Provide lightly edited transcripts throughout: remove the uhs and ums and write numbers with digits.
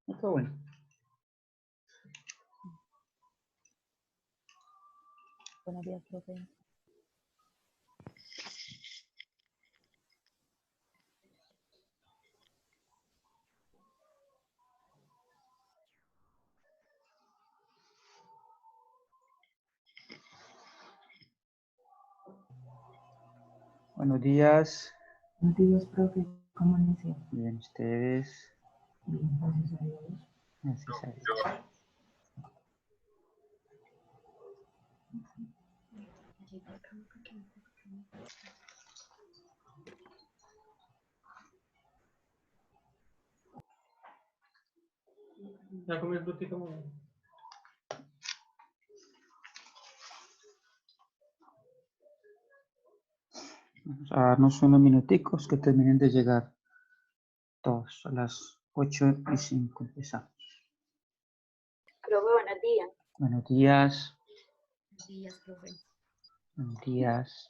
Está bueno. Buenos días, profe. Buenos días. Buenos días, profe. ¿Cómo inició? Bien, ustedes. Bien, gracias a Dios. Gracias a Dios. Ya comí el frutito. Vamos a darnos unos minuticos que terminen de llegar todos. A las 8:05 empezamos. Profe, buenos días. Buenos días. Buenos días, profe. Buenos días.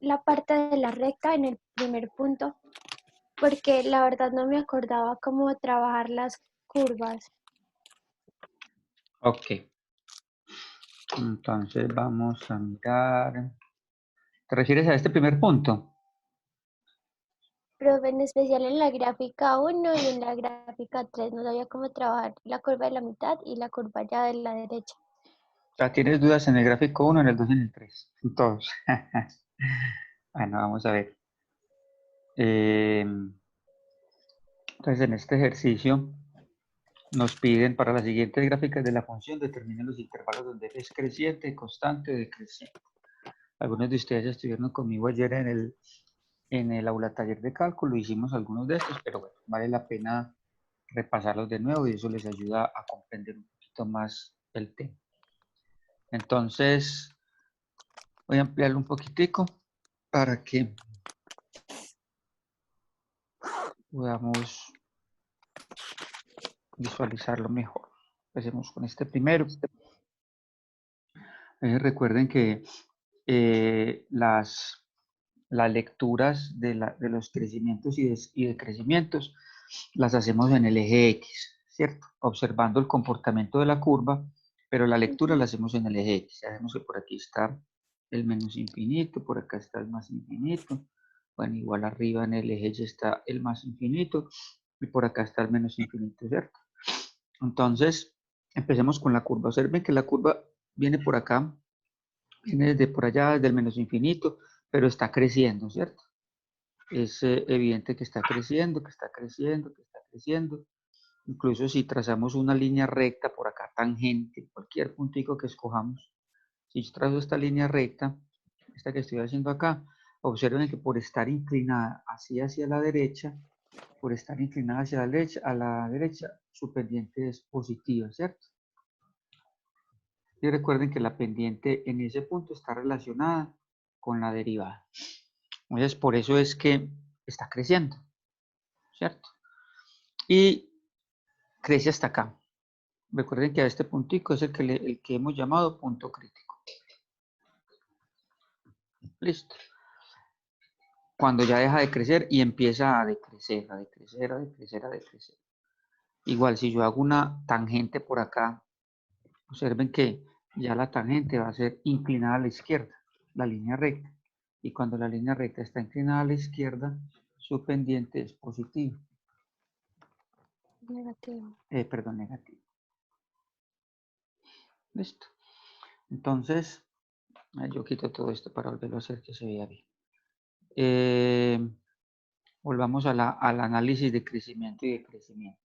La parte de la recta en el primer punto, porque la verdad no me acordaba cómo trabajar las curvas. Ok. Entonces vamos a mirar. ¿Te refieres a este primer punto? Pero en especial en la gráfica 1 y en la gráfica 3 no sabía cómo trabajar la curva de la mitad y la curva ya de la derecha. O sea, ¿tienes dudas en el gráfico 1, en el 2 y en el 3? En todos. Bueno, vamos a ver. Entonces, en este ejercicio nos piden para las siguientes gráficas de la función determinen los intervalos donde f es creciente, constante o decreciente. Algunos de ustedes ya estuvieron conmigo ayer en el aula taller de cálculo, hicimos algunos de estos, pero bueno, vale la pena repasarlos de nuevo y eso les ayuda a comprender un poquito más el tema. Entonces, voy a ampliarlo un poquitico para que podamos visualizarlo mejor. Empecemos con este primero. Recuerden que las lecturas de los crecimientos y decrecimientos las hacemos en el eje X, ¿cierto? Observando el comportamiento de la curva, pero la lectura la hacemos en el eje X. Ya vemos que por aquí está el menos infinito, por acá está el más infinito. Bueno, igual arriba en el eje Y está el más infinito y por acá está el menos infinito, ¿cierto? Entonces, empecemos con la curva. Observen que la curva viene por acá, viene desde por allá, desde el menos infinito, pero está creciendo, ¿cierto? Es evidente que está creciendo, que está creciendo, que está creciendo. Incluso si trazamos una línea recta por acá, tangente, cualquier puntico que escojamos, si yo trazo esta línea recta, esta que estoy haciendo acá, observen que por estar inclinada hacia la derecha, por estar inclinada hacia la derecha, su pendiente es positiva, ¿cierto? Y recuerden que la pendiente en ese punto está relacionada con la derivada. Entonces, por eso es que está creciendo, ¿cierto? Y crece hasta acá. Recuerden que a este puntico es el que hemos llamado punto crítico. Listo. Cuando ya deja de crecer y empieza a decrecer, a decrecer, a decrecer, a decrecer. Igual, si yo hago una tangente por acá, observen que ya la tangente va a ser inclinada a la izquierda, la línea recta. Y cuando la línea recta está inclinada a la izquierda, su pendiente es positivo. Negativo. Perdón, negativo. Listo. Entonces, yo quito todo esto para volverlo a hacer que se vea bien. Volvamos al análisis de crecimiento y decrecimiento.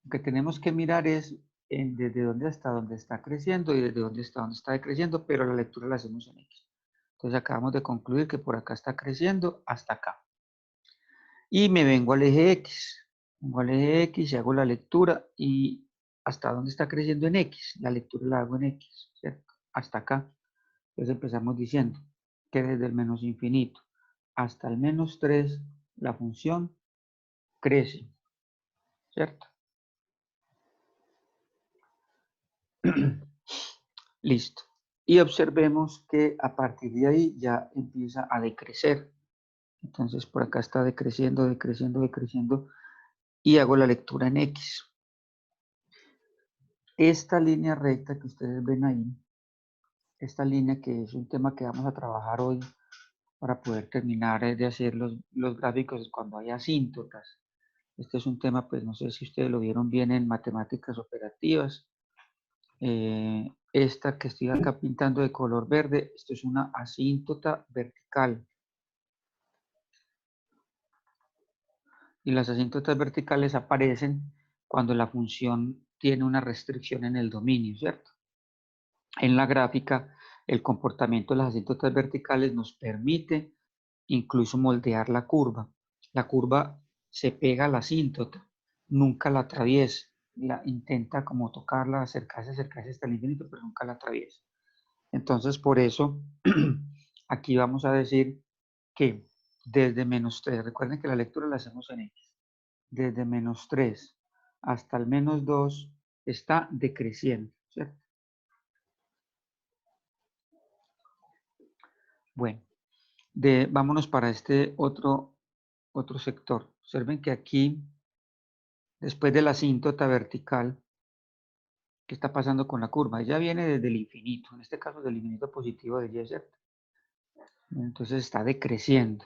Lo que tenemos que mirar es desde dónde hasta dónde está creciendo y desde dónde está decreciendo, pero la lectura la hacemos en X. Entonces acabamos de concluir que por acá está creciendo hasta acá. Y me vengo al eje X. Vengo al eje X y hago la lectura y hasta dónde está creciendo en X. La lectura la hago en X, ¿cierto? Hasta acá. Entonces empezamos diciendo que desde el menos infinito hasta el menos 3 la función crece, ¿cierto? Listo. Y observemos que a partir de ahí ya empieza a decrecer. Entonces por acá está decreciendo, decreciendo, decreciendo y hago la lectura en X. Esta línea recta que ustedes ven ahí, esta línea que es un tema que vamos a trabajar hoy para poder terminar de hacer los gráficos cuando hay asíntotas. Este es un tema, pues no sé si ustedes lo vieron bien en matemáticas operativas. Esta que estoy acá pintando de color verde, esto es una asíntota vertical. Y las asíntotas verticales aparecen cuando la función tiene una restricción en el dominio, ¿cierto? En la gráfica, el comportamiento de las asíntotas verticales nos permite incluso moldear la curva. La curva se pega a la asíntota, nunca la atraviesa. La intenta como tocarla, acercarse hasta el infinito, pero nunca la atraviesa. Entonces, por eso, aquí vamos a decir que desde menos 3, recuerden que la lectura la hacemos en X, desde menos 3 hasta el menos 2 está decreciendo, ¿cierto? Bueno, vámonos para este otro sector. Observen que aquí, después de la asíntota vertical, ¿qué está pasando con la curva? Ella viene desde el infinito, en este caso del infinito positivo de Y, ¿cierto? Entonces está decreciendo,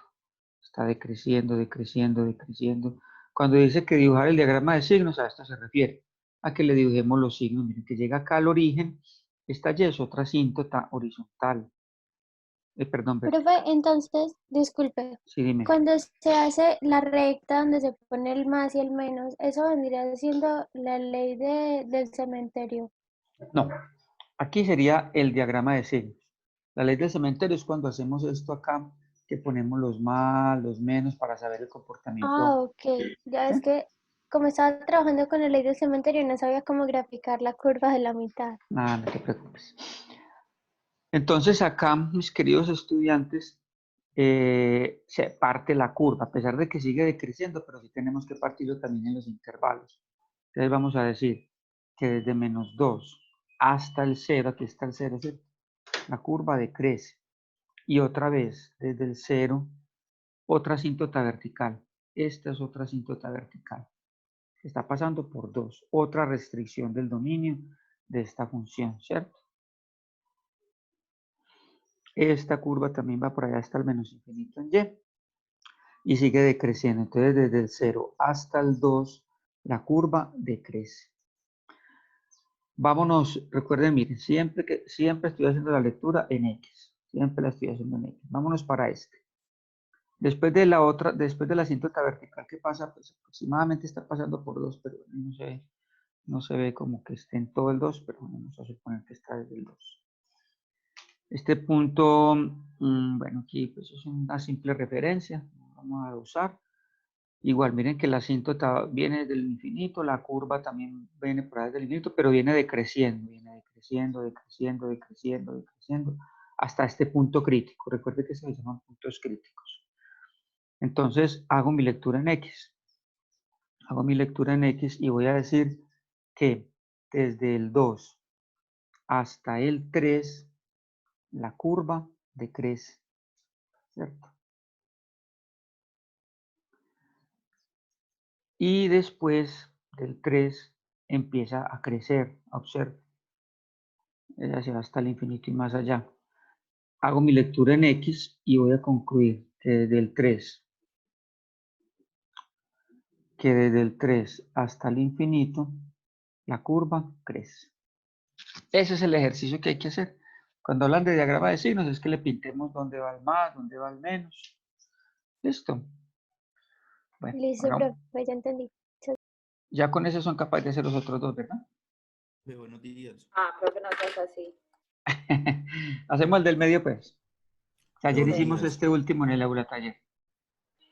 decreciendo, decreciendo. Cuando dice que dibujar el diagrama de signos, a esto se refiere, a que le dibujemos los signos. Miren que llega acá al origen, esta Y es otra asíntota horizontal. Perdón, vertical. Profe, entonces, disculpe, Sí, dime. cuando se hace la recta donde se pone el más y el menos, eso vendría siendo la ley del cementerio. No, aquí sería el diagrama de signos. La ley del cementerio es cuando hacemos esto acá, que ponemos los más, los menos para saber el Ah, comportamiento. ok. Ya ¿Sí? es que como estaba trabajando con la ley del cementerio, no sabía cómo graficar la curva de la mitad. Nada, no te preocupes. Entonces acá, mis queridos estudiantes, se parte la curva, a pesar de que sigue decreciendo, pero sí tenemos que partirlo también en los intervalos. Entonces vamos a decir que desde menos 2 hasta el 0, aquí está el 0, ¿cierto? La curva decrece. Y otra vez, desde el 0, otra asíntota vertical. Esta es otra asíntota vertical. Está pasando por 2. Otra restricción del dominio de esta función, ¿cierto? Esta curva también va por allá hasta el menos infinito en Y sigue decreciendo. Entonces, desde el 0 hasta el 2, la curva decrece. Vámonos, recuerden, miren, siempre estoy haciendo la lectura en X. Siempre la estoy haciendo en X. Vámonos para este. Después de la asíntota vertical, ¿qué pasa? Pues aproximadamente está pasando por 2, pero no se ve como que esté en todo el 2, pero vamos a suponer que está desde el 2. Este punto, bueno, aquí pues es una simple referencia, vamos a usar. Igual, miren que la asíntota viene desde el infinito, la curva también viene por ahí del infinito, pero viene decreciendo, decreciendo, hasta este punto crítico. Recuerde que se llaman puntos críticos. Entonces, hago mi lectura en X. Hago mi lectura en X y voy a decir que desde el 2 hasta el 3, la curva decrece, ¿cierto? Y después del 3 empieza a crecer, observa, ella se va hasta el infinito y más allá. Hago mi lectura en X y voy a concluir que desde el 3 hasta el infinito, la curva crece. Ese es el ejercicio que hay que hacer. Cuando hablan de diagrama de signos es que le pintemos dónde va el más, dónde va el menos. ¿Listo? Bueno, Listo, ahora profe, ya entendí. ya con eso son capaces de hacer los otros dos, ¿verdad? Buenos días. Profe, no seas así. Hacemos el del medio, pues. Ayer Buenos hicimos días. este último en el aula taller.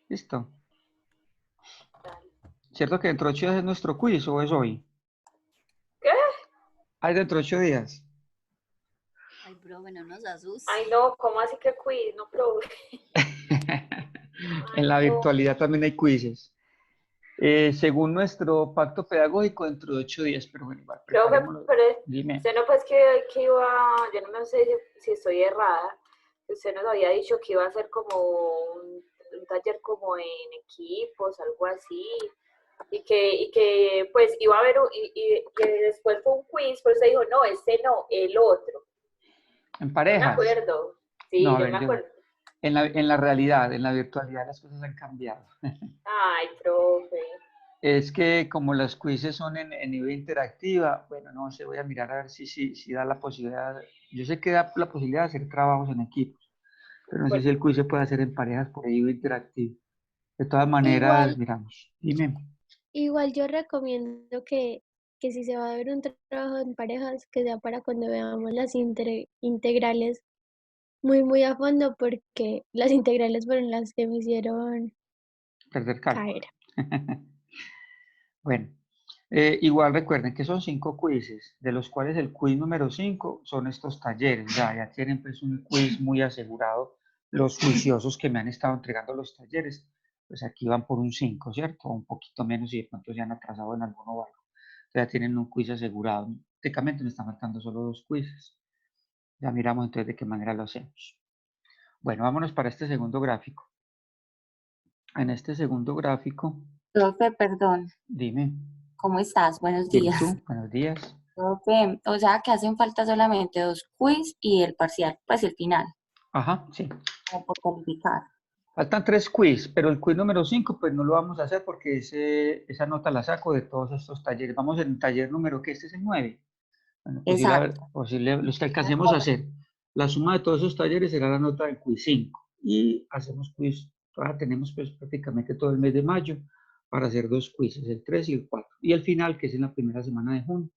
¿Listo? ¿Cierto que dentro de 8 días es nuestro quiz o es hoy? ¿Qué? Hay dentro de 8 días. Ay, profe, no nos asuste. Ay, no, ¿cómo así que quiz? No, profe. En la Ay, no. virtualidad también hay quizzes. Según nuestro pacto pedagógico, dentro de 8 días, pero bueno, igual, Profe, preparémoslo. pero Dime. usted no, pues que iba, yo no sé si estoy errada, usted nos había dicho que iba a hacer como un taller como en equipos, algo así, y que pues iba a haber, y después fue un quiz, pero usted dijo, no, este no, el otro. ¿En Yo me parejas? acuerdo, sí, No, a yo ver, me acuerdo. en la realidad, en la virtualidad las cosas han cambiado. Ay, profe. Es que como los quizzes son en nivel interactiva, bueno, no sé, voy a mirar a ver si da la posibilidad. Yo sé que da la posibilidad de hacer trabajos en equipos, pero no sé si el quiz se puede hacer en parejas por nivel interactivo. De todas maneras, Igual, miramos. Dime. igual yo recomiendo que si se va a ver un trabajo en parejas, que sea para cuando veamos las integrales muy a fondo, porque las integrales fueron las que me hicieron Perder cálculo. caer. Bueno, igual recuerden que son 5 quizzes, de los cuales el quiz número 5 son estos talleres. Ya tienen pues un quiz muy asegurado. Los juiciosos que me han estado entregando los talleres, pues aquí van por un 5, ¿cierto? O un poquito menos y de pronto se han atrasado en alguno o algo. Ya tienen un quiz asegurado. Técnicamente me están faltando solo 2 quizzes. Ya miramos entonces de qué manera lo hacemos. Bueno, vámonos para este segundo gráfico. En este segundo gráfico, Profe, perdón, dime, ¿cómo estás? Buenos bien, días. tú, buenos días. Profe, o sea que hacen falta solamente 2 quiz y el parcial, pues el final, Ajá, sí. como por calificar. Faltan 3 quiz, pero el quiz número 5 pues no lo vamos a hacer porque esa nota la saco de todos estos talleres. Vamos en el taller número, ¿qué? Este es el 9. Bueno, Exacto. los que alcancemos a hacer. La suma de todos esos talleres será la nota del quiz 5. Y hacemos quiz, ahora tenemos pues prácticamente todo el mes de mayo para hacer 2 quizzes, el 3 y el 4. Y el final, que es en la primera semana de junio.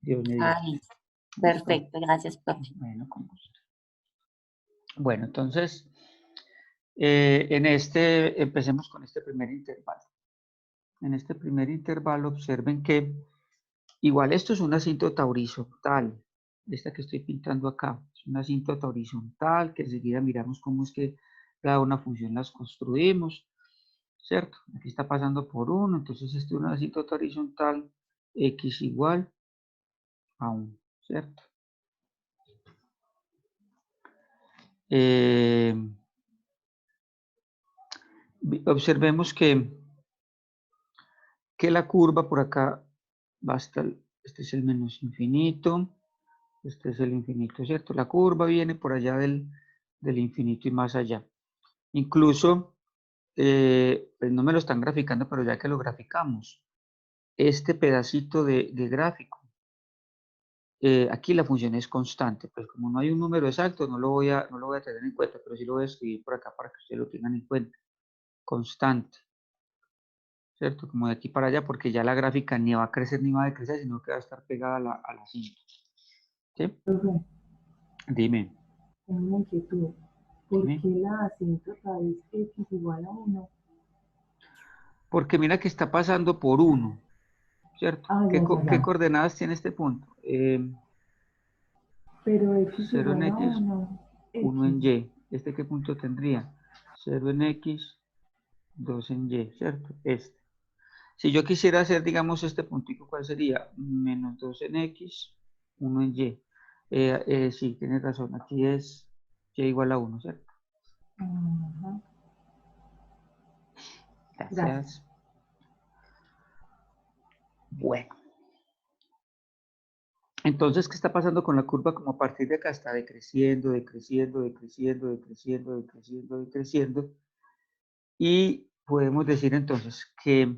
Dios mediante. Listo. ¿Listo? Perfecto, gracias, profe. Bueno, con gusto. Bueno, entonces, empecemos con este primer intervalo. En este primer intervalo observen que igual esto es una asíntota horizontal, esta que estoy pintando acá, es una asíntota horizontal que enseguida miramos cómo es que cada una función las construimos, ¿cierto? Aquí está pasando por 1, entonces esto es una asíntota horizontal x igual a 1, ¿cierto? Observemos que la curva por acá va hasta, este es el menos infinito, este es el infinito, ¿cierto? La curva viene por allá del infinito y más allá. Incluso, pues no me lo están graficando, pero ya que lo graficamos, este pedacito de gráfico, aquí la función es constante, pues como no hay un número exacto, no lo voy a tener en cuenta, pero sí lo voy a escribir por acá para que ustedes lo tengan en cuenta. Constante, ¿cierto? Como de aquí para allá, porque ya la gráfica ni va a crecer ni va a decrecer, sino que va a estar pegada a la cinta. ¿Sí? Profe, Dime. tengo una inquietud. ¿Por Dime. qué la asíntota es x igual a 1? Porque mira que está pasando por 1, ¿cierto? Ah, ¿Qué, ya. qué coordenadas tiene este punto? Pero x 0 en igual a X, 1, 1 en x. Y. ¿Este qué punto tendría? 0 en X, 2 en Y, ¿cierto? Este. Si yo quisiera hacer, digamos, este puntito, ¿cuál sería? Menos 2 en X, 1 en Y. Sí, tienes razón. Aquí es Y igual a 1, ¿cierto? Ajá. Gracias. Gracias. Bueno. Entonces, ¿qué está pasando con la curva? Como a partir de acá está decreciendo, decreciendo, decreciendo, decreciendo, decreciendo, decreciendo. Y podemos decir entonces que,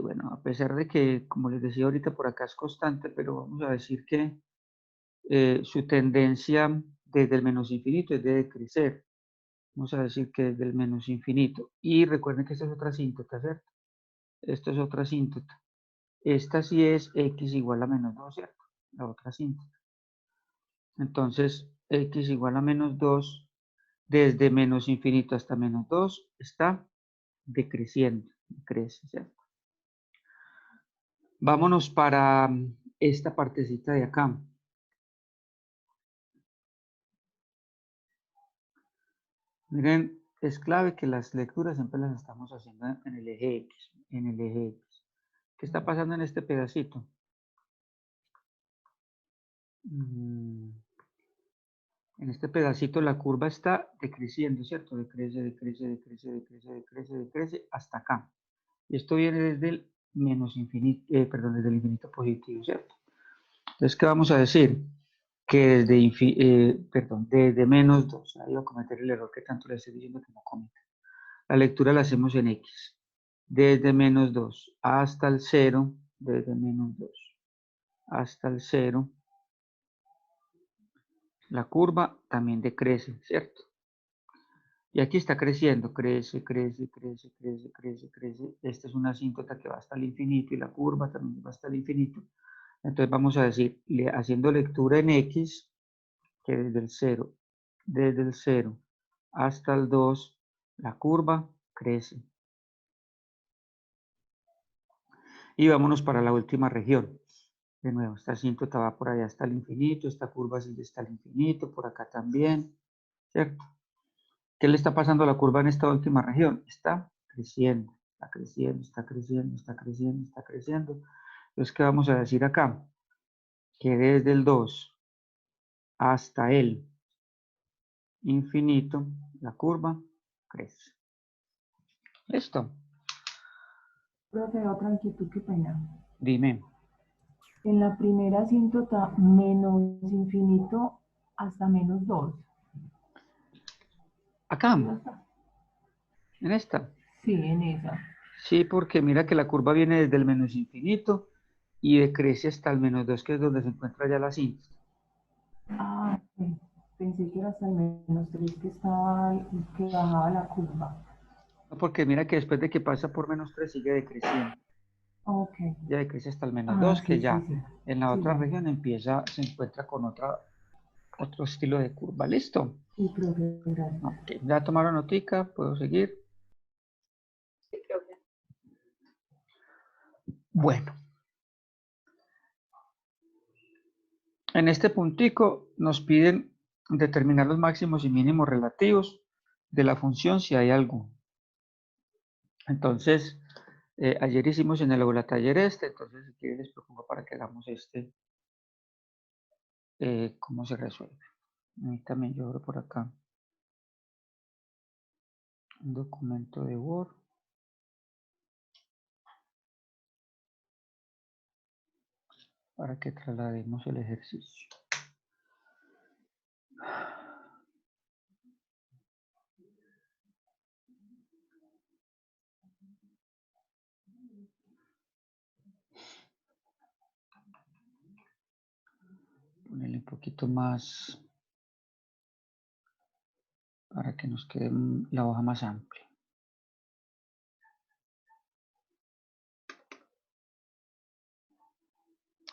bueno, a pesar de que, como les decía ahorita, por acá es constante, pero vamos a decir que su tendencia desde el menos infinito es de decrecer. Vamos a decir que desde el menos infinito. Y recuerden que esta es otra asíntota, ¿cierto? Esto es otra asíntota. Esta sí es x igual a menos 2, ¿cierto? La otra síntota. Entonces, x igual a menos 2, desde menos infinito hasta menos 2, está decreciendo, crece, ¿cierto? Vámonos para esta partecita de acá. Miren, es clave que las lecturas siempre las estamos haciendo en el eje X, en el eje X. ¿Qué está pasando en este pedacito? En este pedacito la curva está decreciendo, ¿cierto? Decrece, decrece, decrece, decrece, decrece, decrece, hasta acá. Y esto viene desde el menos infinito, desde el infinito positivo, ¿cierto? Entonces, ¿qué vamos a decir? Que desde menos 2, ahí va a cometer el error que tanto le estoy diciendo que no cometa. La lectura la hacemos en X. Desde menos 2 hasta el 0, desde menos 2 hasta el 0, la curva también decrece, ¿cierto? Y aquí está creciendo, crece, crece, crece, crece, crece, crece. Esta es una asíntota que va hasta el infinito y la curva también va hasta el infinito. Entonces vamos a decir, haciendo lectura en X, que desde el 0 hasta el 2, la curva crece. Y vámonos para la última región. De nuevo, esta asíntota va por allá hasta el infinito, esta curva sigue hasta el infinito, por acá también, ¿cierto? ¿Qué le está pasando a la curva en esta última región? Está creciendo, está creciendo, está creciendo, está creciendo, está creciendo. Entonces, ¿qué vamos a decir acá? Que desde el 2 hasta el infinito, la curva crece. ¿Listo? Profe, otra inquietud, qué pena. Dime. En la primera asíntota, menos infinito hasta menos 2. Acá, en esta. Sí, en esa. Sí, porque mira que la curva viene desde el menos infinito y decrece hasta el menos 2, que es donde se encuentra ya la síntota. Ah, sí. Pensé que era hasta el menos 3 que estaba, que bajaba la curva. Porque mira que después de que pasa por menos 3 sigue decreciendo. Ok. Ya decrece hasta el menos Ah, 2, que sí, ya sí, sí. en la Sí, otra ya. región se encuentra con otro estilo de curva. ¿Listo? Sí, profe, gracias. Ok, ya tomaron notica, puedo seguir. Sí, profe. Bueno, en este puntico nos piden determinar los máximos y mínimos relativos de la función si hay alguno. Entonces, ayer hicimos en el aula taller entonces si quieren les propongo para que hagamos cómo se resuelve. También yo abro por acá un documento de Word. Para que traslademos el ejercicio. Ponerle un poquito más para que nos quede la hoja más amplia.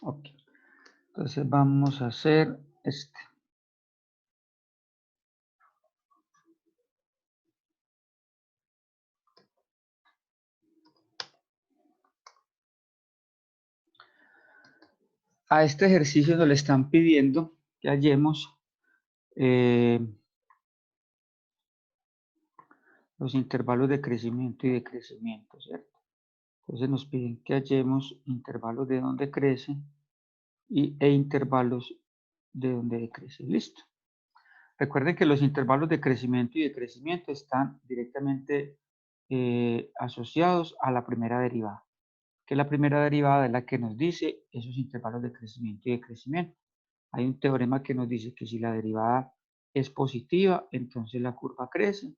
Ok, entonces vamos a hacer este. A este ejercicio nos le están pidiendo que hallemos los intervalos de crecimiento y decrecimiento, ¿cierto? Entonces nos piden que hallemos intervalos de donde crece e intervalos de donde decrece. Listo. Recuerden que los intervalos de crecimiento y decrecimiento están directamente asociados a la primera derivada, que la primera derivada es la que nos dice esos intervalos de crecimiento y decrecimiento. Hay un teorema que nos dice que si la derivada es positiva, entonces la curva crece,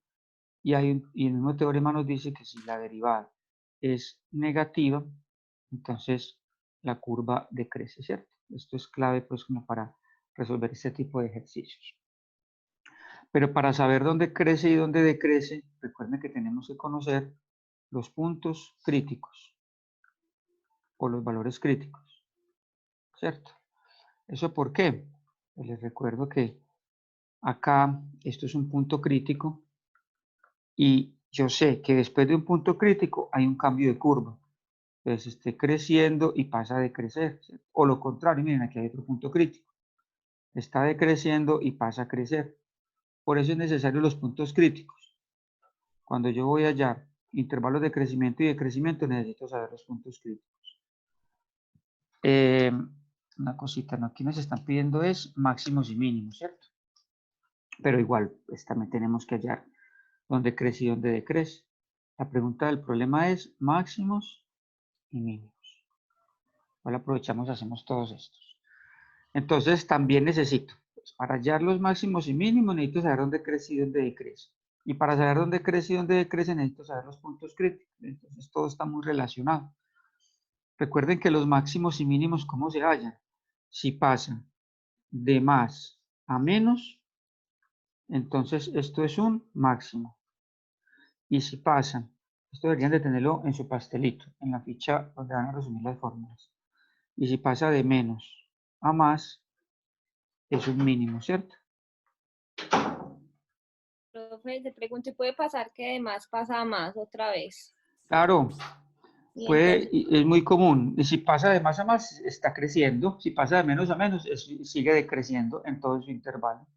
y el mismo teorema nos dice que si la derivada es negativa, entonces la curva decrece, ¿cierto? Esto es clave pues como para resolver este tipo de ejercicios. Pero para saber dónde crece y dónde decrece, recuerden que tenemos que conocer los puntos críticos. o los valores críticos, ¿cierto? ¿Eso por qué? Pues les recuerdo que acá esto es un punto crítico y yo sé que después de un punto crítico hay un cambio de curva. Entonces esté creciendo y pasa a decrecer, ¿cierto? O lo contrario, miren, aquí hay otro punto crítico. Está decreciendo y pasa a crecer. Por eso es necesario los puntos críticos. Cuando yo voy a hallar intervalos de crecimiento y decrecimiento, necesito saber los puntos críticos. Una cosita, ¿no? Aquí nos están pidiendo es máximos y mínimos, ¿cierto? Pero igual, pues también tenemos que hallar dónde crece y dónde decrece. La pregunta del problema es máximos y mínimos. Ahora aprovechamos, hacemos todos estos. Entonces también necesito, pues, para hallar los máximos y mínimos, necesito saber dónde crece y dónde decrece. Y para saber dónde crece y dónde decrece, necesito saber los puntos críticos. Entonces todo está muy relacionado. Recuerden que los máximos y mínimos, ¿cómo se hallan? Si pasan de más a menos, entonces esto es un máximo. Y si pasan, esto deberían de tenerlo en su pastelito, en la ficha donde van a resumir las fórmulas. Y si pasa de menos a más, es un mínimo, ¿cierto? Profe, te pregunto, ¿y puede pasar que de más pasa a más otra vez? Claro, Y puede, entonces, es muy común. Y si pasa de más a más, está creciendo. Si pasa de menos a menos, sigue decreciendo en todo su intervalo.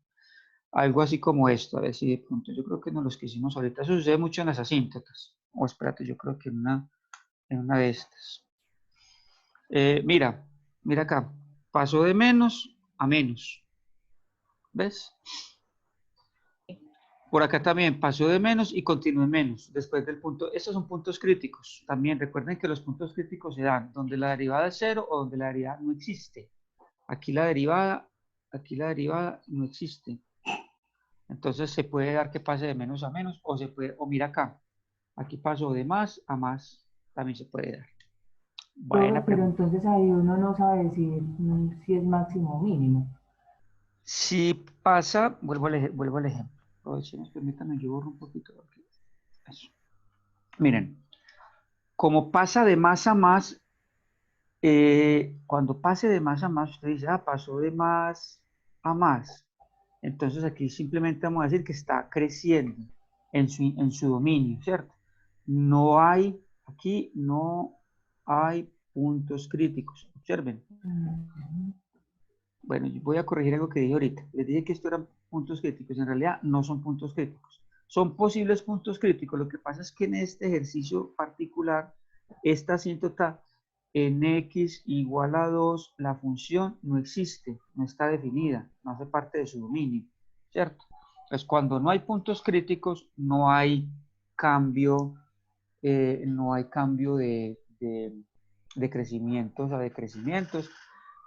Algo así como esto, a ver si de pronto, yo creo que no los que hicimos ahorita, eso sucede mucho en las asíntotas. O espérate, yo creo que en una de estas. Mira acá, pasó de menos a menos, ¿ves? Por acá también pasó de menos y continuó en menos, después del punto. Estos son puntos críticos. También recuerden que los puntos críticos se dan donde la derivada es cero o donde la derivada no existe. Aquí la derivada no existe. Entonces se puede dar que pase de menos a menos o se puede, o mira acá, aquí pasó de más a más, también se puede dar. Profe, Buena pero pregunta. entonces ahí uno no sabe si es máximo o mínimo. Si pasa, vuelvo al ejemplo. Aprovechemos, permítanme, yo borro un poquito. Eso. Miren, como pasa de más a más, cuando pase de más a más, usted dice, ah, pasó de más a más. Entonces aquí simplemente vamos a decir que está creciendo en su dominio, ¿cierto? Aquí no hay puntos críticos. Observen. Bueno, yo voy a corregir algo que dije ahorita. Les dije que esto eran puntos críticos. En realidad no son puntos críticos. Son posibles puntos críticos. Lo que pasa es que en este ejercicio particular, esta asíntota en x igual a 2, la función no existe, no está definida, no hace parte de su dominio, ¿cierto? Entonces, cuando no hay puntos críticos, no hay cambio, de crecimientos a decrecimientos.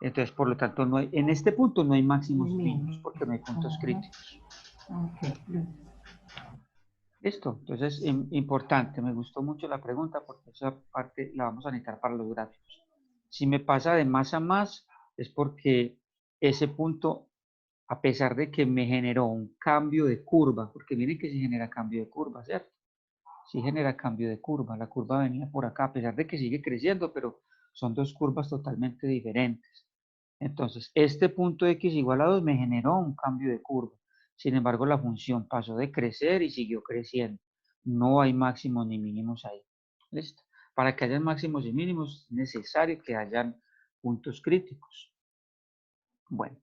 Entonces, por lo tanto, en este punto no hay máximos y mínimos porque no hay puntos críticos. Ok, gracias. Listo. Entonces, importante, me gustó mucho la pregunta porque esa parte la vamos a necesitar para los gráficos. Si me pasa de más a más, es porque ese punto, a pesar de que me generó un cambio de curva, porque miren que se genera cambio de curva, ¿cierto? Sí genera cambio de curva. La curva venía por acá, a pesar de que sigue creciendo, pero son dos curvas totalmente diferentes. Entonces, este punto x igual a 2 me generó un cambio de curva. Sin embargo, la función pasó de crecer y siguió creciendo. No hay máximos ni mínimos ahí. ¿Listo? Para que haya máximos y mínimos es necesario que hayan puntos críticos. Bueno.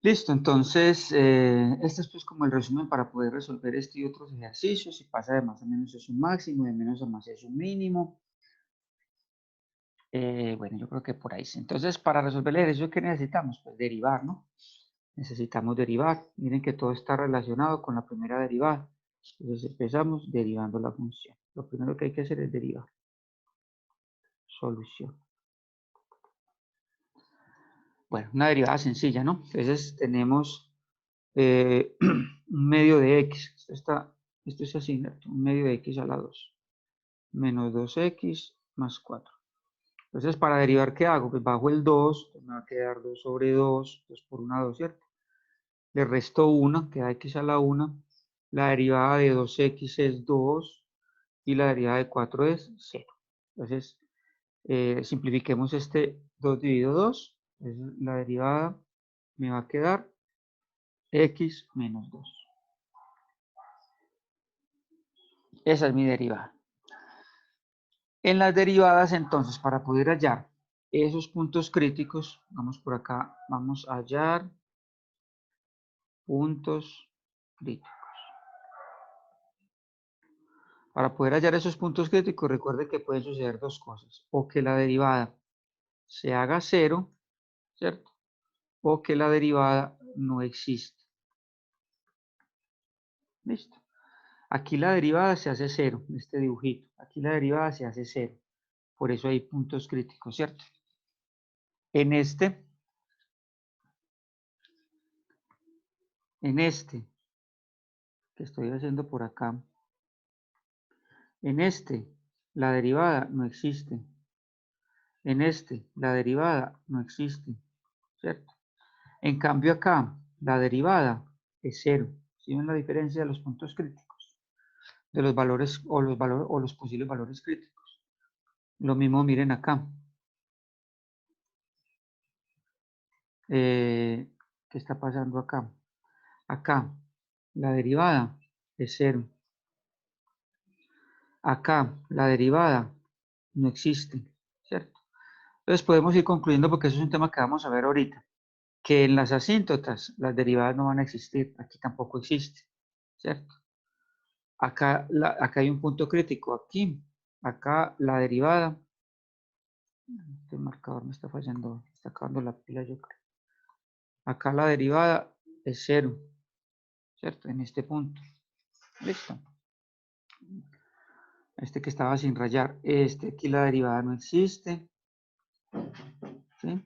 Listo, entonces, este es pues como el resumen para poder resolver este y otros ejercicios. Si pasa de más a menos es un máximo, de menos a más es un mínimo. Bueno, yo creo que por ahí sí. Entonces, para resolver el ejercicio, ¿qué necesitamos? Pues derivar, ¿no? Necesitamos derivar. Miren que todo está relacionado con la primera derivada. Entonces empezamos derivando la función. Lo primero que hay que hacer es derivar. Solución. Bueno, una derivada sencilla, ¿no? Entonces tenemos un medio de x. Esto es así, ¿no? Un medio de x a la 2. Menos 2x más 4. Entonces, para derivar, ¿qué hago? Pues bajo el 2, me va a quedar 2 sobre 2, 2 por 1, 2, ¿cierto? Le resto 1, queda x a la 1. La derivada de 2x es 2 y la derivada de 4 es 0. Entonces, simplifiquemos este 2 dividido 2. Entonces, la derivada me va a quedar x menos 2. Esa es mi derivada. En las derivadas, entonces, para poder hallar esos puntos críticos, vamos por acá, vamos a hallar puntos críticos. Para poder hallar esos puntos críticos, recuerde que pueden suceder dos cosas. O que la derivada se haga 0, ¿cierto? O que la derivada no existe. ¿Listo? Aquí la derivada se hace 0, en este dibujito. Aquí la derivada se hace 0. Por eso hay puntos críticos, ¿cierto? En este que estoy haciendo por acá, en este la derivada no existe. En este la derivada no existe, ¿cierto? En cambio acá la derivada es 0. ¿Sí ven la diferencia de los puntos críticos? De los valores o los posibles valores críticos. Lo mismo miren acá. ¿Qué está pasando acá? Acá la derivada es 0. Acá la derivada no existe, ¿cierto? Entonces podemos ir concluyendo, porque eso es un tema que vamos a ver ahorita, que en las asíntotas las derivadas no van a existir, aquí tampoco existe, ¿cierto? Acá hay un punto crítico, acá la derivada, este marcador me está fallando, me está acabando la pila yo creo. Acá la derivada es 0, ¿cierto? En este punto, listo. Este que estaba sin rayar, aquí la derivada no existe, ¿sí?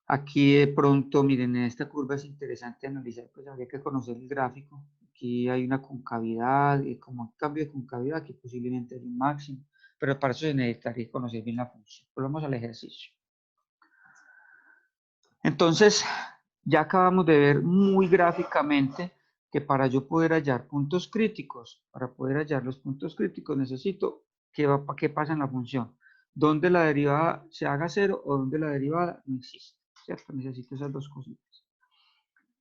Aquí de pronto, miren, en esta curva es interesante analizar, pues habría que conocer el gráfico. Aquí hay una concavidad, y como un cambio de concavidad, aquí posiblemente hay un máximo, pero para eso se necesitaría conocer bien la función. Volvamos al ejercicio. Entonces, ya acabamos de ver muy gráficamente que para yo poder hallar puntos críticos, para poder hallar los puntos críticos, necesito que pasa en la función. Donde la derivada se haga 0 o donde la derivada no existe, ¿cierto? Necesito esas dos cositas.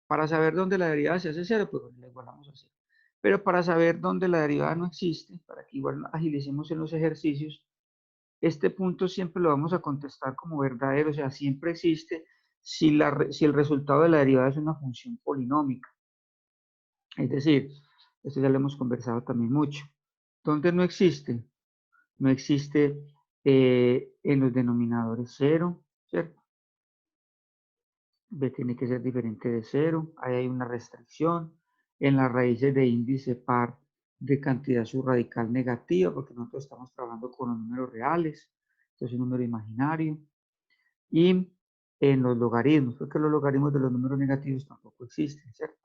Para saber dónde la derivada se hace 0, pues la igualamos a 0. Pero para saber dónde la derivada no existe, para que igual agilicemos en los ejercicios, este punto siempre lo vamos a contestar como verdadero, o sea, siempre existe si el resultado de la derivada es una función polinómica. Es decir, esto ya lo hemos conversado también mucho. ¿Dónde no existe? No existe en los denominadores 0, ¿cierto? B tiene que ser diferente de 0, ahí hay una restricción. En las raíces de índice par de cantidad subradical negativa, porque nosotros estamos trabajando con los números reales, entonces un número imaginario. Y en los logaritmos, porque los logaritmos de los números negativos tampoco existen, ¿cierto?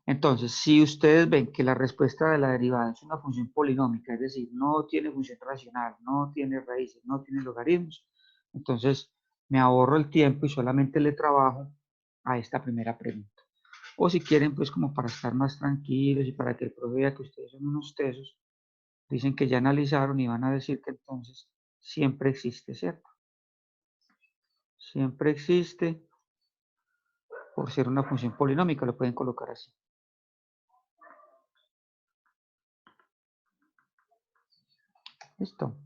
Entonces, si ustedes ven que la respuesta de la derivada es una función polinómica, es decir, no tiene función racional, no tiene raíces, no tiene logaritmos, entonces me ahorro el tiempo y solamente le trabajo a esta primera pregunta. O si quieren, pues como para estar más tranquilos y para que el profe vea que ustedes son unos tesos, dicen que ya analizaron y van a decir que entonces siempre existe, ¿cierto? Siempre existe por ser una función polinómica, lo pueden colocar así. Listo.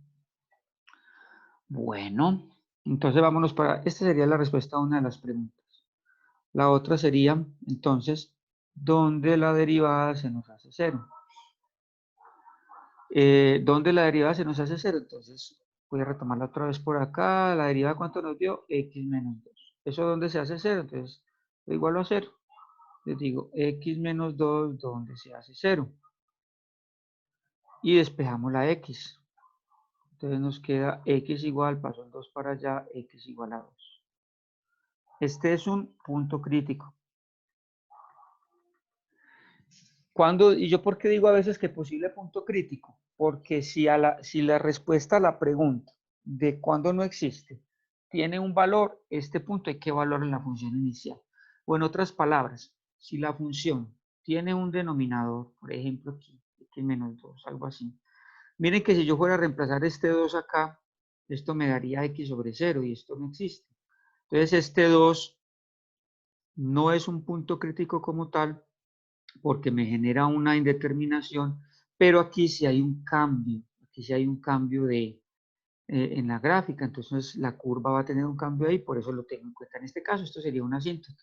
Bueno, entonces vámonos para, esta sería la respuesta a una de las preguntas. La otra sería, entonces, ¿dónde la derivada se nos hace 0? ¿Dónde la derivada se nos hace 0? Entonces, voy a retomarla otra vez por acá. La derivada, ¿cuánto nos dio? X menos 2. ¿Eso dónde se hace 0? Entonces, lo igualo a 0. Les digo, X menos 2, ¿dónde se hace 0? Y despejamos la X. Entonces nos queda X igual, paso el 2 para allá, X igual a 2. Este es un punto crítico. ¿Y yo por qué digo a veces que posible punto crítico? Porque si la respuesta a la pregunta de cuándo no existe tiene un valor, este punto hay que evaluar en la función inicial. O en otras palabras, si la función tiene un denominador, por ejemplo aquí, x menos 2, algo así. Miren que si yo fuera a reemplazar este 2 acá, esto me daría x sobre 0 y esto no existe. Entonces este 2 no es un punto crítico como tal, porque me genera una indeterminación, pero aquí sí hay un cambio, aquí sí hay un cambio en la gráfica, entonces la curva va a tener un cambio ahí, por eso lo tengo en cuenta. En este caso, esto sería una asíntota,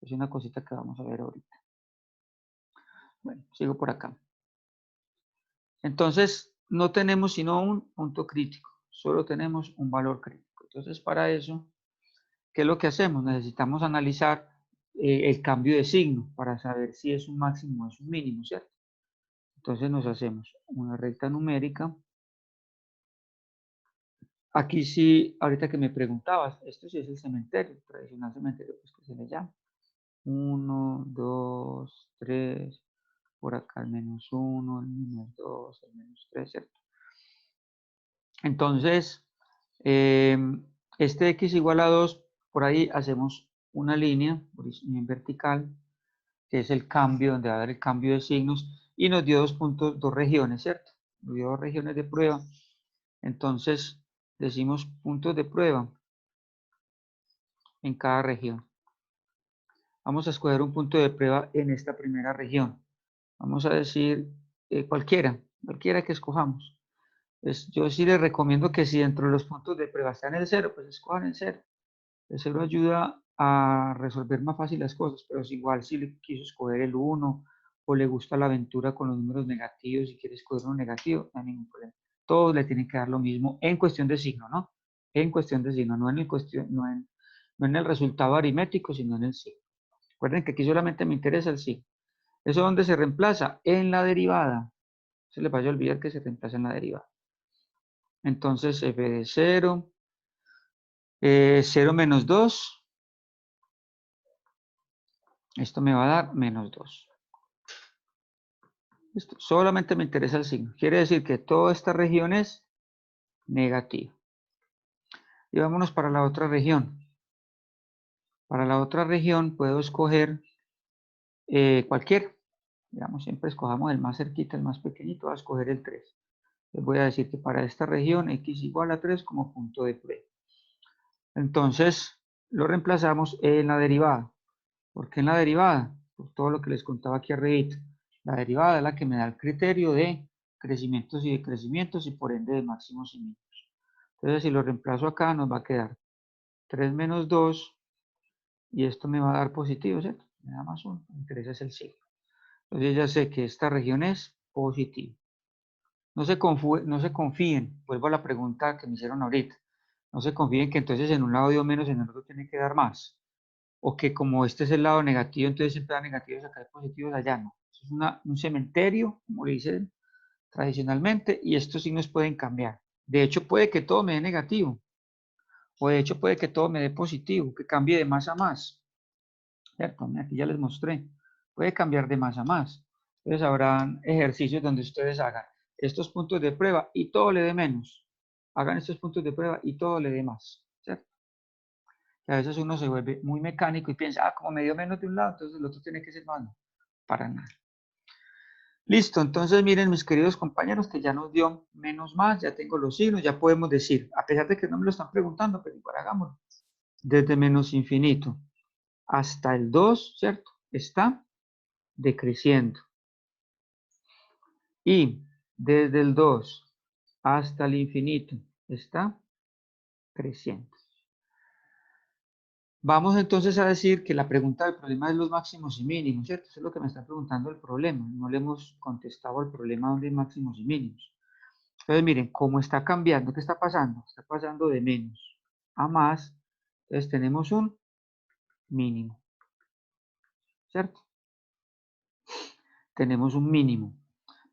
es una cosita que vamos a ver ahorita. Bueno, sigo por acá. Entonces, no tenemos sino un punto crítico, solo tenemos un valor crítico. Entonces, para eso, ¿qué es lo que hacemos? Necesitamos analizar el cambio de signo para saber si es un máximo o es un mínimo, ¿cierto? Entonces nos hacemos una recta numérica. Aquí sí, ahorita que me preguntabas, esto sí es el cementerio, tradicional cementerio, pues que se le llama. 1, 2, 3, por acá el menos 1, el menos 2, el menos 3, ¿cierto? Entonces, este x igual a 2, por ahí hacemos una línea en vertical, que es el cambio, donde va a dar el cambio de signos, y nos dio dos regiones, ¿cierto? Nos dio 2 regiones de prueba. Entonces, decimos puntos de prueba en cada región. Vamos a escoger un punto de prueba en esta primera región. Vamos a decir cualquiera que escojamos. Pues yo sí les recomiendo que si dentro de los puntos de prueba está en el 0, pues escojan el 0. El 0 ayuda a resolver más fácil las cosas, pero si igual si le quiso escoger el 1 o le gusta la aventura con los números negativos y quiere escoger uno negativo, no hay ningún problema. Todos le tienen que dar lo mismo en cuestión de signo, ¿no? En cuestión de signo, no en el resultado aritmético, sino en el signo. Recuerden que aquí solamente me interesa el signo. ¿Eso dónde se reemplaza? En la derivada. Se les vaya a olvidar que se reemplaza en la derivada. Entonces, f de 0, 0 menos 2, esto me va a dar menos 2. Listo. Solamente me interesa el signo. Quiere decir que toda esta región es negativa. Y vámonos para la otra región. Para la otra región puedo escoger cualquiera. Digamos, siempre escojamos el más cerquita, el más pequeñito, voy a escoger el 3. Les voy a decir que para esta región x igual a 3 como punto de prueba. Entonces, lo reemplazamos en la derivada. ¿Por qué en la derivada? Por todo lo que les contaba aquí arriba. La derivada es la que me da el criterio de crecimientos y decrecimientos y por ende de máximos y mínimos. Entonces, si lo reemplazo acá, nos va a quedar 3 menos 2 y esto me va a dar positivo, ¿cierto? Me da más 1, me interesa es el signo. Entonces ya sé que esta región es positiva. No se confíen, vuelvo a la pregunta que me hicieron ahorita. No se confíen que entonces en un lado dio menos, en el otro tiene que dar más. O que como este es el lado negativo, entonces siempre da negativos acá y positivos allá, no. Eso es un cementerio, como le dicen tradicionalmente, y estos signos pueden cambiar. De hecho, puede que todo me dé negativo, o de hecho puede que todo me dé positivo, que cambie de más a más. ¿Cierto? Aquí ya les mostré. Puede cambiar de más a más. Entonces habrán ejercicios donde ustedes hagan estos puntos de prueba y todo le dé menos. Hagan estos puntos de prueba y todo le dé más. ¿Cierto? Y a veces uno se vuelve muy mecánico y piensa, como me dio menos de un lado, entonces el otro tiene que ser más. No, para nada. Listo, entonces miren mis queridos compañeros que ya nos dio menos más, ya tengo los signos, ya podemos decir, a pesar de que no me lo están preguntando, pero igual hagámoslo. Desde menos infinito hasta el 2, ¿cierto? Está decreciendo. Y desde el 2 hasta el infinito está creciendo. Vamos entonces a decir que la pregunta del problema es los máximos y mínimos, ¿cierto? Eso es lo que me está preguntando el problema. No le hemos contestado al problema donde hay máximos y mínimos. Entonces miren, cómo está cambiando, ¿qué está pasando? Está pasando de menos a más. Entonces tenemos un mínimo, ¿cierto? Tenemos un mínimo.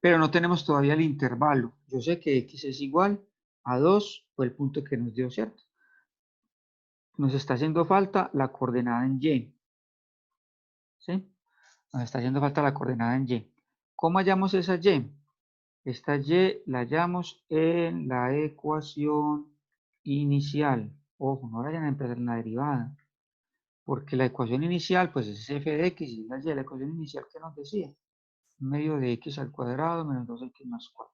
Pero no tenemos todavía el intervalo. Yo sé que x es igual a 2, fue el punto que nos dio, ¿cierto? Nos está haciendo falta la coordenada en y. ¿Sí? Nos está haciendo falta la coordenada en y. ¿Cómo hallamos esa y? Esta y la hallamos en la ecuación inicial. Ojo, no vayan a empezar en la derivada. Porque la ecuación inicial, pues es f de x y la y, la ecuación inicial que nos decía. Medio de x al cuadrado menos 2x más 4.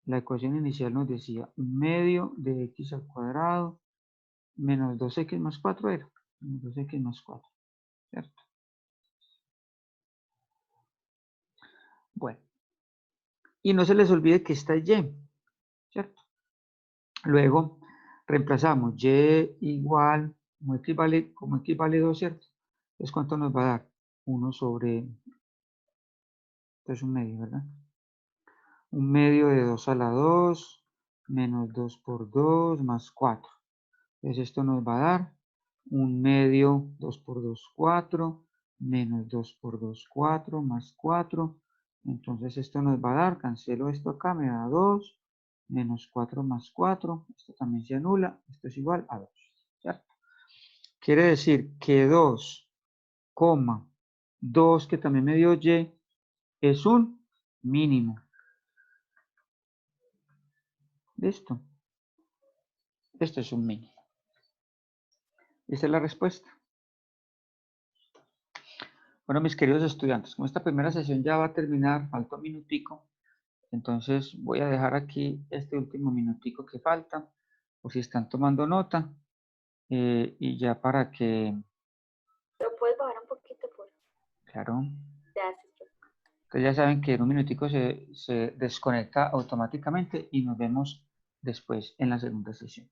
La ecuación inicial nos decía medio de x al cuadrado menos 2x más 4 era. Menos 2x más 4. ¿Cierto? Bueno. Y no se les olvide que esta es y. ¿Cierto? Luego reemplazamos y igual, como equivale 2, ¿cierto? Entonces, ¿cuánto nos va a dar? 1 sobre, esto es un medio, ¿verdad? Un medio de 2 a la 2, menos 2 por 2, más 4. Entonces, esto nos va a dar un medio, 2 por 2, 4, menos 2 por 2, 4, más 4. Entonces, esto nos va a dar, cancelo esto acá, me da 2, menos 4 más 4, esto también se anula, esto es igual a 2, ¿cierto? Quiere decir que 2, 2 que también me dio y, es un mínimo. ¿Listo? Esto es un mínimo. Esa es la respuesta. Bueno, mis queridos estudiantes, como esta primera sesión ya va a terminar, falta un minutico, entonces voy a dejar aquí este último minutico que falta, por si están tomando nota, y ya para que, ¿Lo puedes bajar un poquito, por claro, Gracias, profe. ustedes ya saben que en un minutico se desconecta automáticamente y nos vemos después en la segunda sesión.